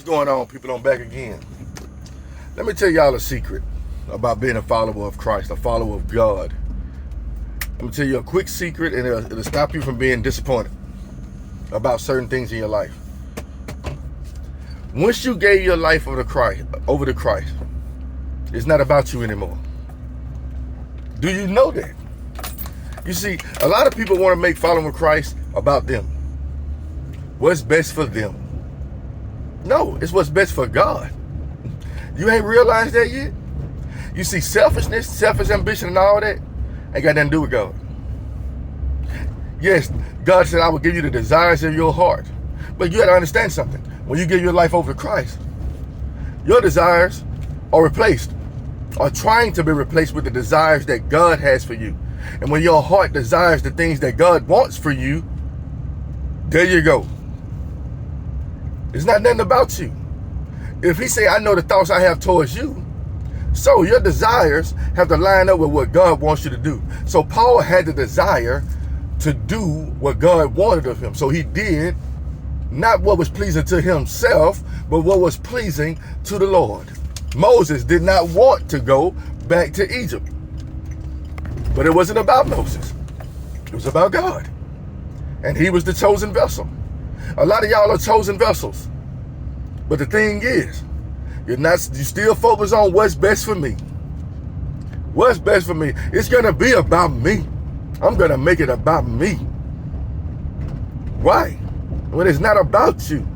What's going on, people? I'm back again. Let me tell y'all a secret about being a follower of Christ, a follower of God. Let me tell you a quick secret, and it'll stop you from being disappointed about certain things in your life. Once you gave your life over to Christ, it's not about you anymore. Do you know that? You see, a lot of people want to make following Christ about them. What's best for them? No, it's what's best for God. You ain't realized that yet? You see, selfishness, selfish ambition, and all that ain't got nothing to do with God. Yes, God said, I will give you the desires of your heart. But you got to understand something. When you give your life over to Christ, your desires are replaced, or trying to be replaced with the desires that God has for you. And when your heart desires the things that God wants for you, there you go. It's not nothing about you. If he say, I know the thoughts I have towards you, so your desires have to line up with what God wants you to do. So Paul had the desire to do what God wanted of him. So he did not what was pleasing to himself, but what was pleasing to the Lord. Moses did not want to go back to Egypt. But it wasn't about Moses. It was about God. And he was the chosen vessel. A lot of y'all are chosen vessels. But the thing is, you still focus on what's best for me. What's best for me? It's gonna be about me. I'm gonna make it about me. Why? When it's not about you.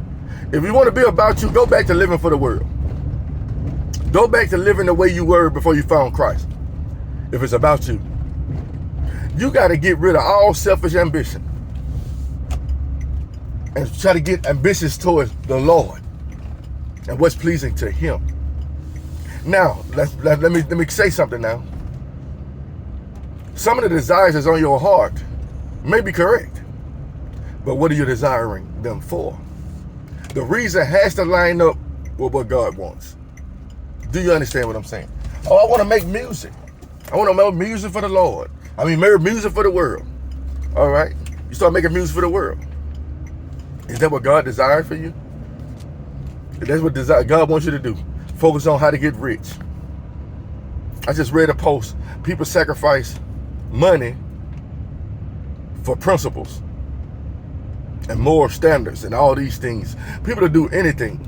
If you want to be about you, go back to living for the world. Go back to living the way you were before you found Christ. If it's about you. You got to get rid of all selfish ambition and try to get ambitious towards the Lord and what's pleasing to him. Now, let me say something now. Some of the desires that's on your heart may be correct, but what are you desiring them for? The reason has to line up with what God wants. Do you understand what I'm saying? Oh, I want to make music. I want to make music for the Lord. I mean, make music for the world. All right? You start making music for the world. Is that what God desired for you? That's what God wants you to do. Focus on how to get rich. I just read a post. People sacrifice money for principles and moral standards and all these things. People will do anything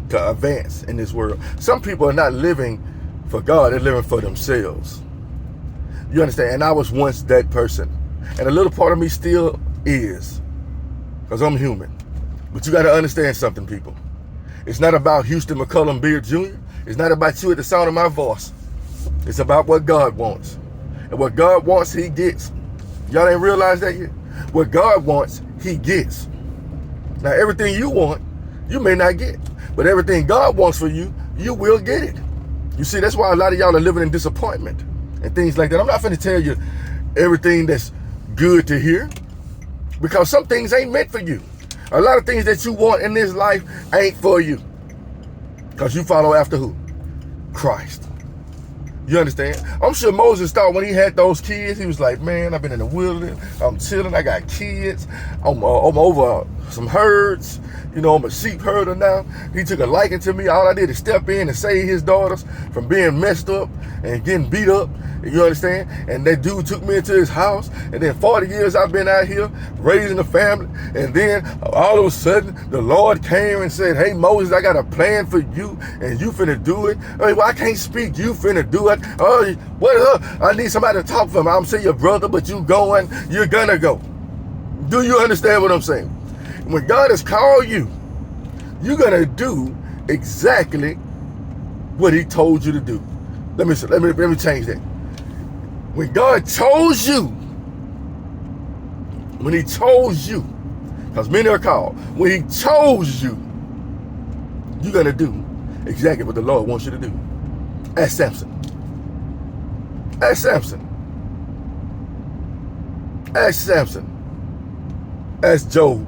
to advance in this world. Some people are not living for God. They're living for themselves. You understand? And I was once that person. And a little part of me still is. Because I'm human. But you got to understand something, people. It's not about Houston McCullum Beard Jr. It's not about you at the sound of my voice. It's about what God wants. And what God wants, he gets. Y'all ain't realized that yet? What God wants, he gets. Now, everything you want, you may not get. But everything God wants for you, you will get it. You see, that's why a lot of y'all are living in disappointment and things like that. I'm not finna tell you everything that's good to hear, because some things ain't meant for you. A lot of things that you want in this life ain't for you, because you follow after who? Christ. You understand? I'm sure Moses thought when he had those kids, he was like, man, I've been in the wilderness, I'm chilling, I got kids, I'm over some herds, you know, I'm a sheep herder now. He took a liking to me. All I did is step in and save his daughters from being messed up and getting beat up. You understand? And that dude took me into his house. And then 40 years I've been out here raising a family. And then all of a sudden the Lord came and said, hey, Moses, I got a plan for you and you finna do it. Hey, well, I can't speak. You finna do it. Oh, what up? I need somebody to talk for me. I'm saying your brother, but you're gonna go. Do you understand what I'm saying? When God has called you, you're gonna do exactly what he told you to do. Let me change that. When God chose you, when he chose you, because many are called, when he chose you, you're gonna do exactly what the Lord wants you to do. Ask Samson. Ask Samson. Ask Samson. Ask Job.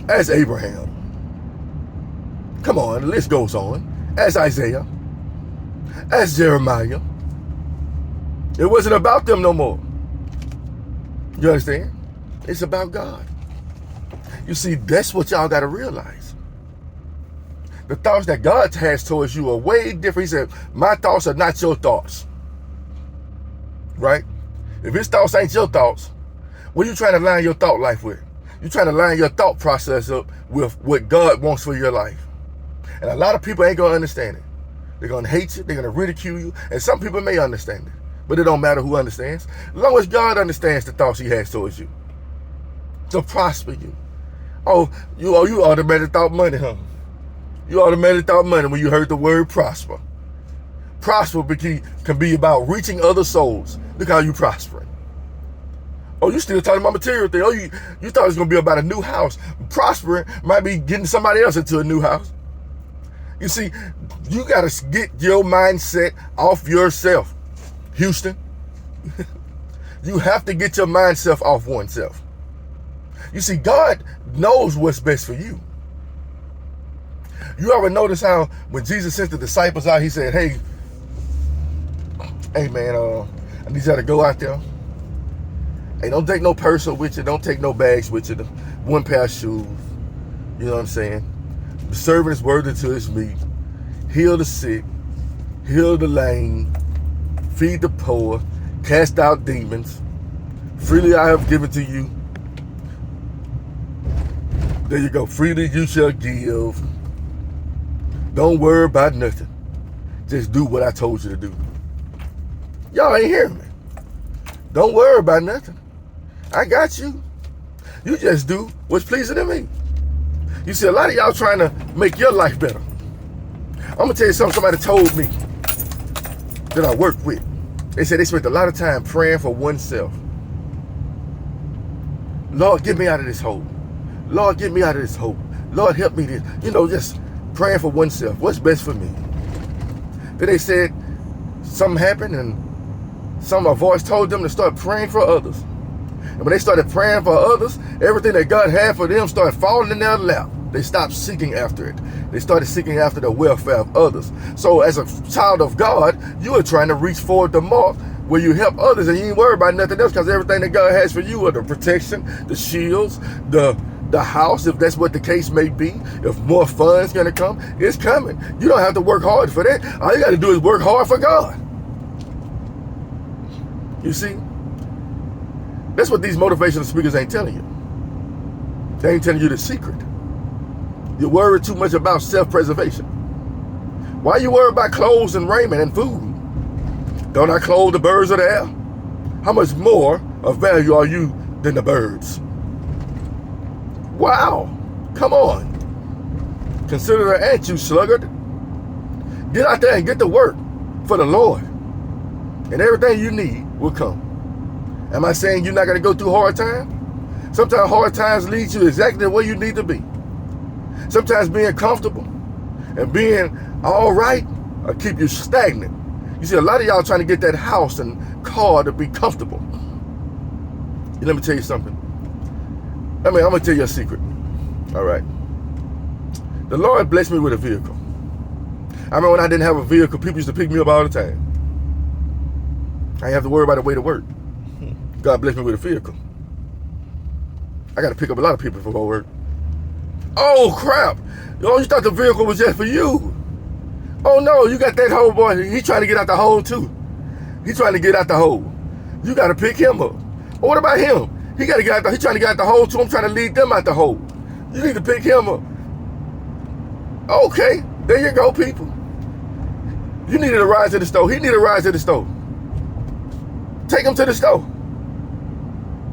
Ask Abraham. Come on, the list goes on. Ask Isaiah. Ask Jeremiah. It wasn't about them no more. You understand? It's about God. You see, that's what y'all got to realize. The thoughts that God has towards you are way different. He said, my thoughts are not your thoughts. Right? If his thoughts ain't your thoughts, what are you trying to line your thought life with? You're trying to line your thought process up with what God wants for your life. And a lot of people ain't going to understand it. They're going to hate you. They're going to ridicule you. And some people may understand it. But it don't matter who understands. As long as God understands the thoughts he has towards you. To prosper you. Oh, you automatically thought money, huh? You automatically thought money when you heard the word prosper. Prosper can be about reaching other souls. Look how you prospering. Oh, you still talking about material thing. Oh, you thought it was going to be about a new house. Prospering might be getting somebody else into a new house. You see, you got to get your mindset off yourself, Houston. You have to get your mindset off oneself. You see, God knows what's best for you. You ever notice how when Jesus sent the disciples out, he said, hey man, I need y'all to go out there. Hey, don't take no purse with you. Don't take no bags with you. One pair of shoes. You know what I'm saying? The servant is worthy to his meat. Heal the sick. Heal the lame. Feed the poor. Cast out demons. Freely I have given to you. There you go. Freely you shall give. Don't worry about nothing. Just do what I told you to do. Y'all ain't hearing me. Don't worry about nothing. I got you. You just do what's pleasing to me. You see, a lot of y'all trying to make your life better. I'm going to tell you something somebody told me that I work with. They said they spent a lot of time praying for oneself. Lord, get me out of this hole. Lord, get me out of this hole. Lord, help me this. You know, just praying for oneself. What's best for me? Then they said something happened and a voice told them to start praying for others. And when they started praying for others, everything that God had for them started falling in their lap. They stopped seeking after it. They started seeking after the welfare of others. So as a child of God, you are trying to reach forward the mark where you help others and you ain't worry about nothing else, because everything that God has for you are the protection, the shields, the house, if that's what the case may be. If more funds gonna come, it's coming. You don't have to work hard for that. All you got to do is work hard for God. You see? That's what these motivational speakers ain't telling you. They ain't telling you the secret. You're worried too much about self-preservation. Why you worried about clothes and raiment and food? Don't I clothe the birds of the air? How much more of value are you than the birds? Wow. Come on. Consider the ant, you sluggard. Get out there and get to work for the Lord. And everything you need will come. Am I saying you're not going to go through hard times? Sometimes hard times lead you exactly where you need to be. Sometimes being comfortable and being all right will keep you stagnant. You see, a lot of y'all trying to get that house and car to be comfortable. Let me tell you something. I'm going to tell you a secret. All right. The Lord blessed me with a vehicle. I remember when I didn't have a vehicle, people used to pick me up all the time. I didn't have to worry about the way to work. God blessed me with a vehicle. I got to pick up a lot of people before I work. Oh, crap. Oh, you thought the vehicle was just for you. Oh, no, you got that hole, boy. He's trying to get out the hole, too. He's trying to get out the hole. You got to pick him up. Well, what about him? He's trying to get out the hole, too. I'm trying to lead them out the hole. You need to pick him up. Okay, there you go, people. You needed a ride to the store. He needed a ride to the store. Take him to the store.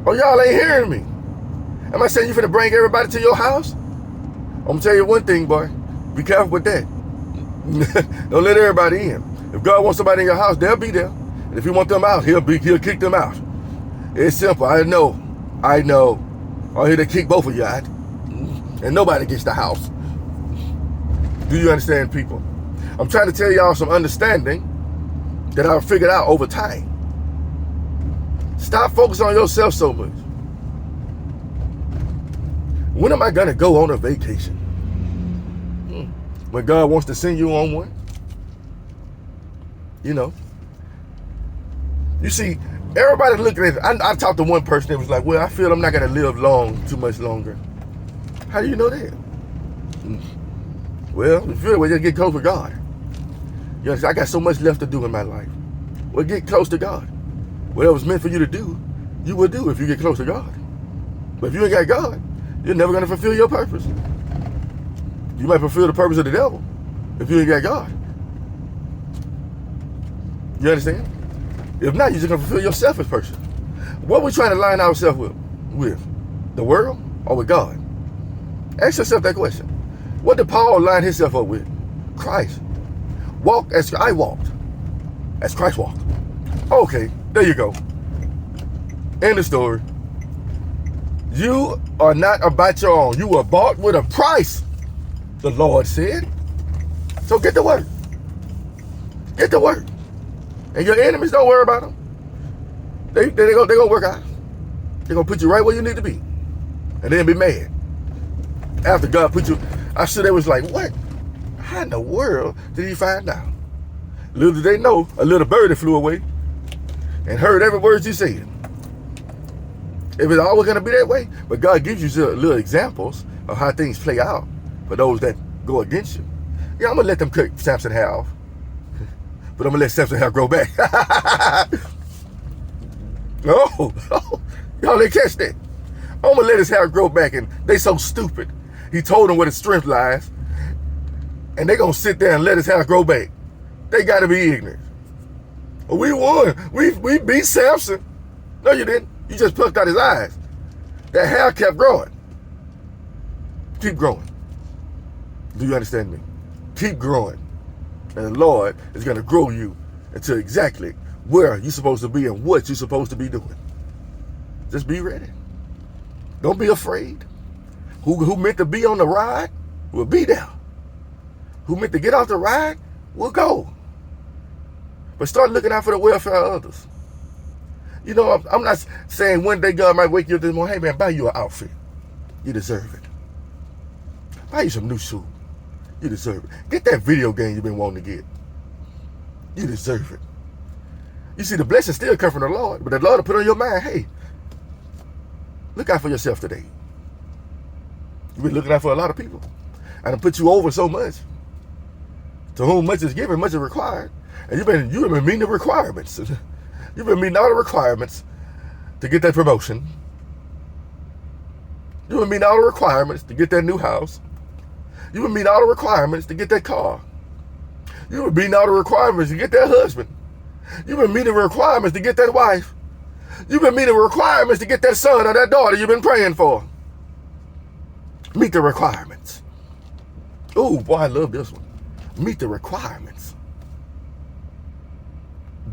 Oh, y'all ain't hearing me. Am I saying you finna bring everybody to your house? I'm gonna tell you one thing, boy. Be careful with that. Don't let everybody in. If God wants somebody in your house, they'll be there. And if he wants them out, he'll kick them out. It's simple. I know. I'm here to kick both of you out. And nobody gets the house. Do you understand, people? I'm trying to tell y'all some understanding that I've figured out over time. Stop focusing on yourself so much. When am I going to go on a vacation? When God wants to send you on one? You know. You see, everybody looking at it. I talked to one person that was like, well, I feel I'm not going to live too much longer. How do you know that? Well, if you just get close with God. You know, I got so much left to do in my life. Well, get close to God. Whatever's meant for you to do, you will do if you get close to God. But if you ain't got God, you're never going to fulfill your purpose. You might fulfill the purpose of the devil if you ain't got God. You understand? If not, you're just going to fulfill your selfish person. What are we trying to line ourselves with? The world or with God? Ask yourself that question. What did Paul line himself up with? Christ. Walk as I walked, as Christ walked. Okay, there you go. End of story. You are not about your own. You were bought with a price, the Lord said. So get to work. Get to work. And your enemies, don't worry about them. They're going to work out. They're going to put you right where you need to be. And then be mad. After God put you, I'm sure they was like, what? How in the world did he find out? Little did they know, a little birdie flew away and heard every word you said. If it's always going to be that way, but God gives you little examples of how things play out for those that go against you. Yeah, I'm going to let them cut Samson hair off, but I'm going to let Samson hair grow back. Oh, y'all didn't catch that. I'm going to let his hair grow back, and they so stupid. He told them where his strength lies, and they going to sit there and let his hair grow back. They got to be ignorant. We won. We beat Samson. No, you didn't. You just plucked out his eyes. That hair kept growing. Keep growing. Do you understand me? Keep growing. And the Lord is going to grow you into exactly where you're supposed to be and what you're supposed to be doing. Just be ready. Don't be afraid. Who meant to be on the ride will be there. Who meant to get off the ride will go. But start looking out for the welfare of others. You know, I'm not saying one day God might wake you up this morning, hey man, buy you an outfit. You deserve it. Buy you some new shoes. You deserve it. Get that video game you've been wanting to get. You deserve it. You see, the blessing still come from the Lord, but the Lord will put on your mind, hey, look out for yourself today. You've been looking out for a lot of people. And I put you over so much. To whom much is given, much is required. And you've been meeting the requirements. You've been meeting all the requirements to get that promotion. You've been meeting all the requirements to get that new house. You've been meeting all the requirements to get that car. You've been meeting all the requirements to get that husband. You've been meeting the requirements to get that wife. You've been meeting the requirements to get that son or that daughter you've been praying for. Meet the requirements. Oh, boy, I love this one. Meet the requirements.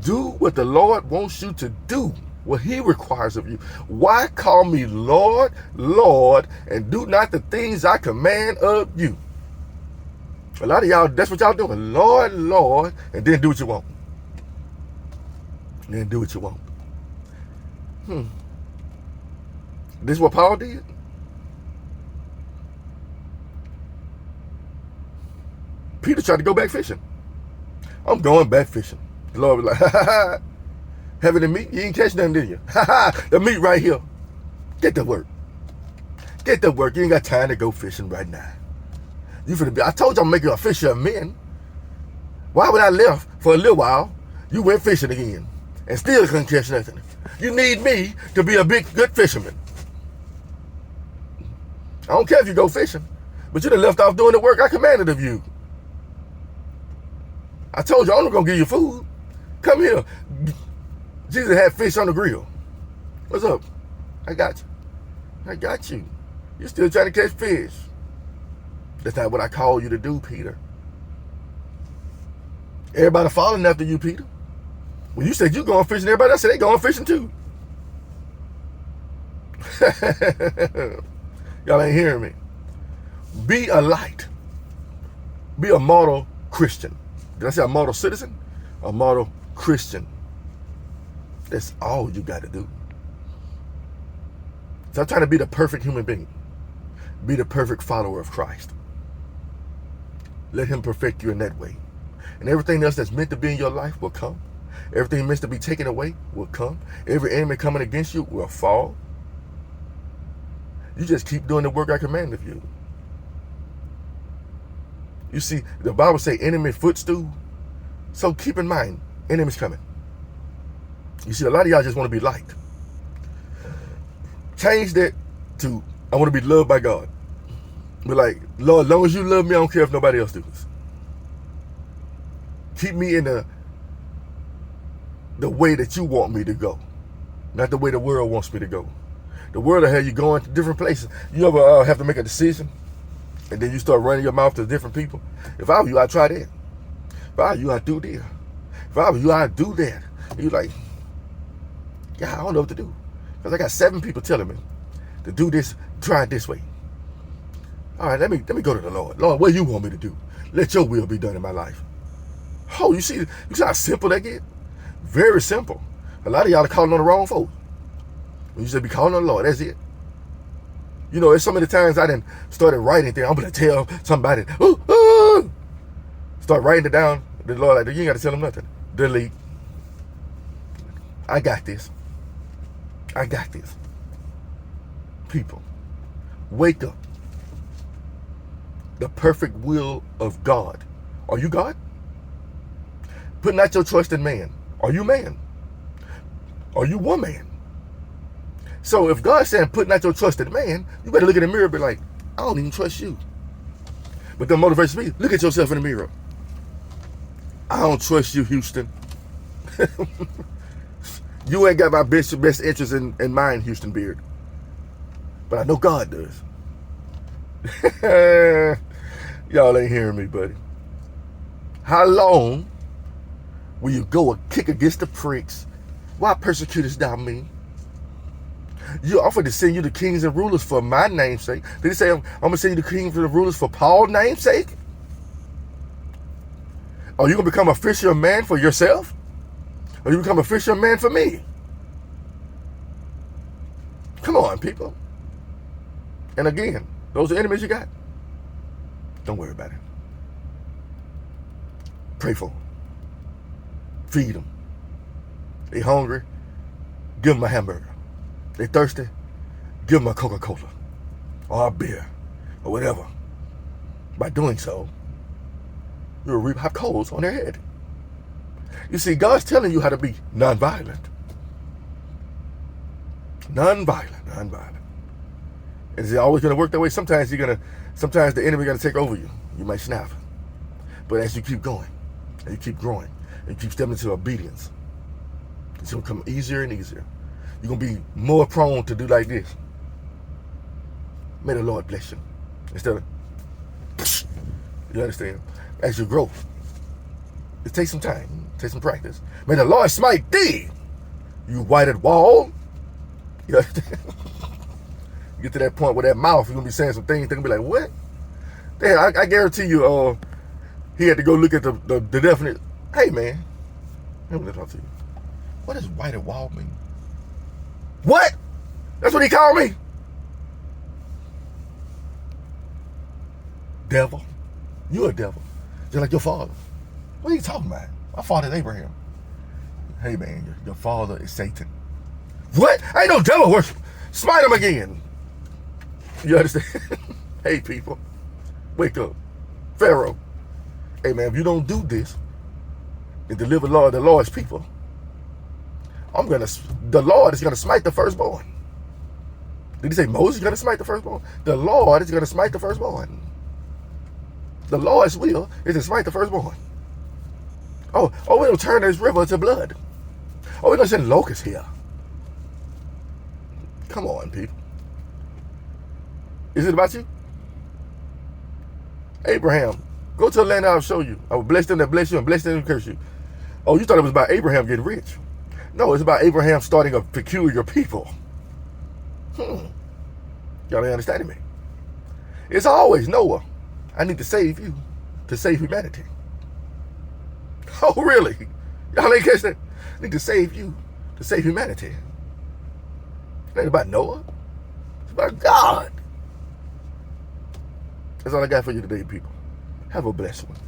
Do what the Lord wants you to do, what he requires of you. Why call me Lord, Lord, and do not the things I command of you? A lot of y'all, that's what y'all doing. Lord, Lord, and then do what you want. And then do what you want. This is what Paul did? Peter tried to go back fishing. I'm going back fishing. The Lord was like, ha ha ha. Having the meat, you ain't catch nothing, did you? Ha ha, the meat right here. Get to work. Get to work. You ain't got time to go fishing right now. You finna be, I told you I'm making a fisher of men. Why would I left for a little while? You went fishing again and still couldn't catch nothing. You need me to be a good fisherman. I don't care if you go fishing, but you done left off doing the work I commanded of you. I told you I'm not gonna give you food. Come here. Jesus had fish on the grill. What's up? I got you. I got you. You're still trying to catch fish. That's not what I called you to do, Peter. Everybody following after you, Peter. When you said you going fishing, everybody else said they going fishing too. Y'all ain't hearing me. Be a light. Be a model Christian. Did I say a model citizen? A model Christian. That's all you got to do. Stop trying to be the perfect human being. Be the perfect follower of Christ. Let him perfect you in that way. And everything else that's meant to be in your life will come. Everything meant to be taken away will come. Every enemy coming against you will fall. You just keep doing the work I command of you. You see, the Bible say enemy footstool. So keep in mind, enemy's coming. You see, a lot of y'all just want to be liked. Change that to, I want to be loved by God. Be like, Lord, as long as you love me, I don't care if nobody else does. Keep me in the way that you want me to go, not the way the world wants me to go. The world will have you going to different places. You ever have to make a decision, and then you start running your mouth to different people? If I were you, I'd try that. If I were you, I'd do this. If I were you, I'd do that. And you're like, yeah, I don't know what to do. Because I got 7 people telling me to do this, try it this way. All right, let me go to the Lord. Lord, what do you want me to do? Let your will be done in my life. Oh, you see how simple that get? Very simple. A lot of y'all are calling on the wrong folks. When you say be calling on the Lord, that's it. You know, there's so many times I done started writing things. I'm going to tell somebody, start writing it down. The Lord like, you ain't got to tell them nothing. Delete. I got this. I got this. People, wake up. The perfect will of God. Are you God? Put not your trust in man. Are you man? Are you woman? So if God's saying put not your trust in man, you better look in the mirror and be like, I don't even trust you. But the motivation me, look at yourself in the mirror. I don't trust you, Houston. You ain't got my best interest in mind, Houston Beard. But I know God does. Y'all ain't hearing me, buddy. How long will you go and kick against the pricks? Why persecutest thou me? You offered to send you the kings and rulers for my name's sake. Did he say, I'm going to send you the kings and the rulers for Paul's name's sake? Are you going to become a fisher man for yourself? Or you become a fisher man for me? Come on, people. And again, those are enemies you got. Don't worry about it. Pray for them. Feed them. They hungry, give them a hamburger. They thirsty, give them a Coca-Cola or a beer or whatever. By doing so, you'll reap hot coals on their head. You see, God's telling you how to be nonviolent. Nonviolent. Is it always going to work that way? Sometimes the enemy going to take over you. You might snap. But as you keep going, and you keep growing, and you keep stepping into obedience, it's going to come easier and easier. You're going to be more prone to do like this. May the Lord bless you. Instead of, you understand? As you grow, it takes some time, take some practice. May the Lord smite thee, you whited wall. You understand? You get to that point where that mouth, you're going to be saying some things, they're going to be like, what? Damn, I guarantee you, he had to go look at the definite. Hey, man, let me talk to you. What does whited wall mean? What? That's what he called me? Devil. You're a devil. Just like your father. What are you talking about? My father is Abraham. Hey, man, your father is Satan. What? I ain't no devil worship. Smite him again. You understand? Hey, people. Wake up. Pharaoh. Hey, man, if you don't do this and deliver the Lord's people, the Lord is going to smite the firstborn. Did he say Moses is going to smite the firstborn? The Lord is going to smite the firstborn. The Lord's will is to smite the firstborn. Oh, we're going to turn this river to blood. Oh, we're going to send locusts here. Come on, people. Is it about you? Abraham, go to the land I'll show you. I will bless them that bless you and bless them that curse you. Oh, you thought it was about Abraham getting rich. No, it's about Abraham starting a peculiar people. Y'all ain't understanding me. It's always Noah. I need to save you to save humanity. Oh, really? Y'all ain't catch that? I need to save you to save humanity. It ain't about Noah. It's about God. That's all I got for you today, people. Have a blessed one.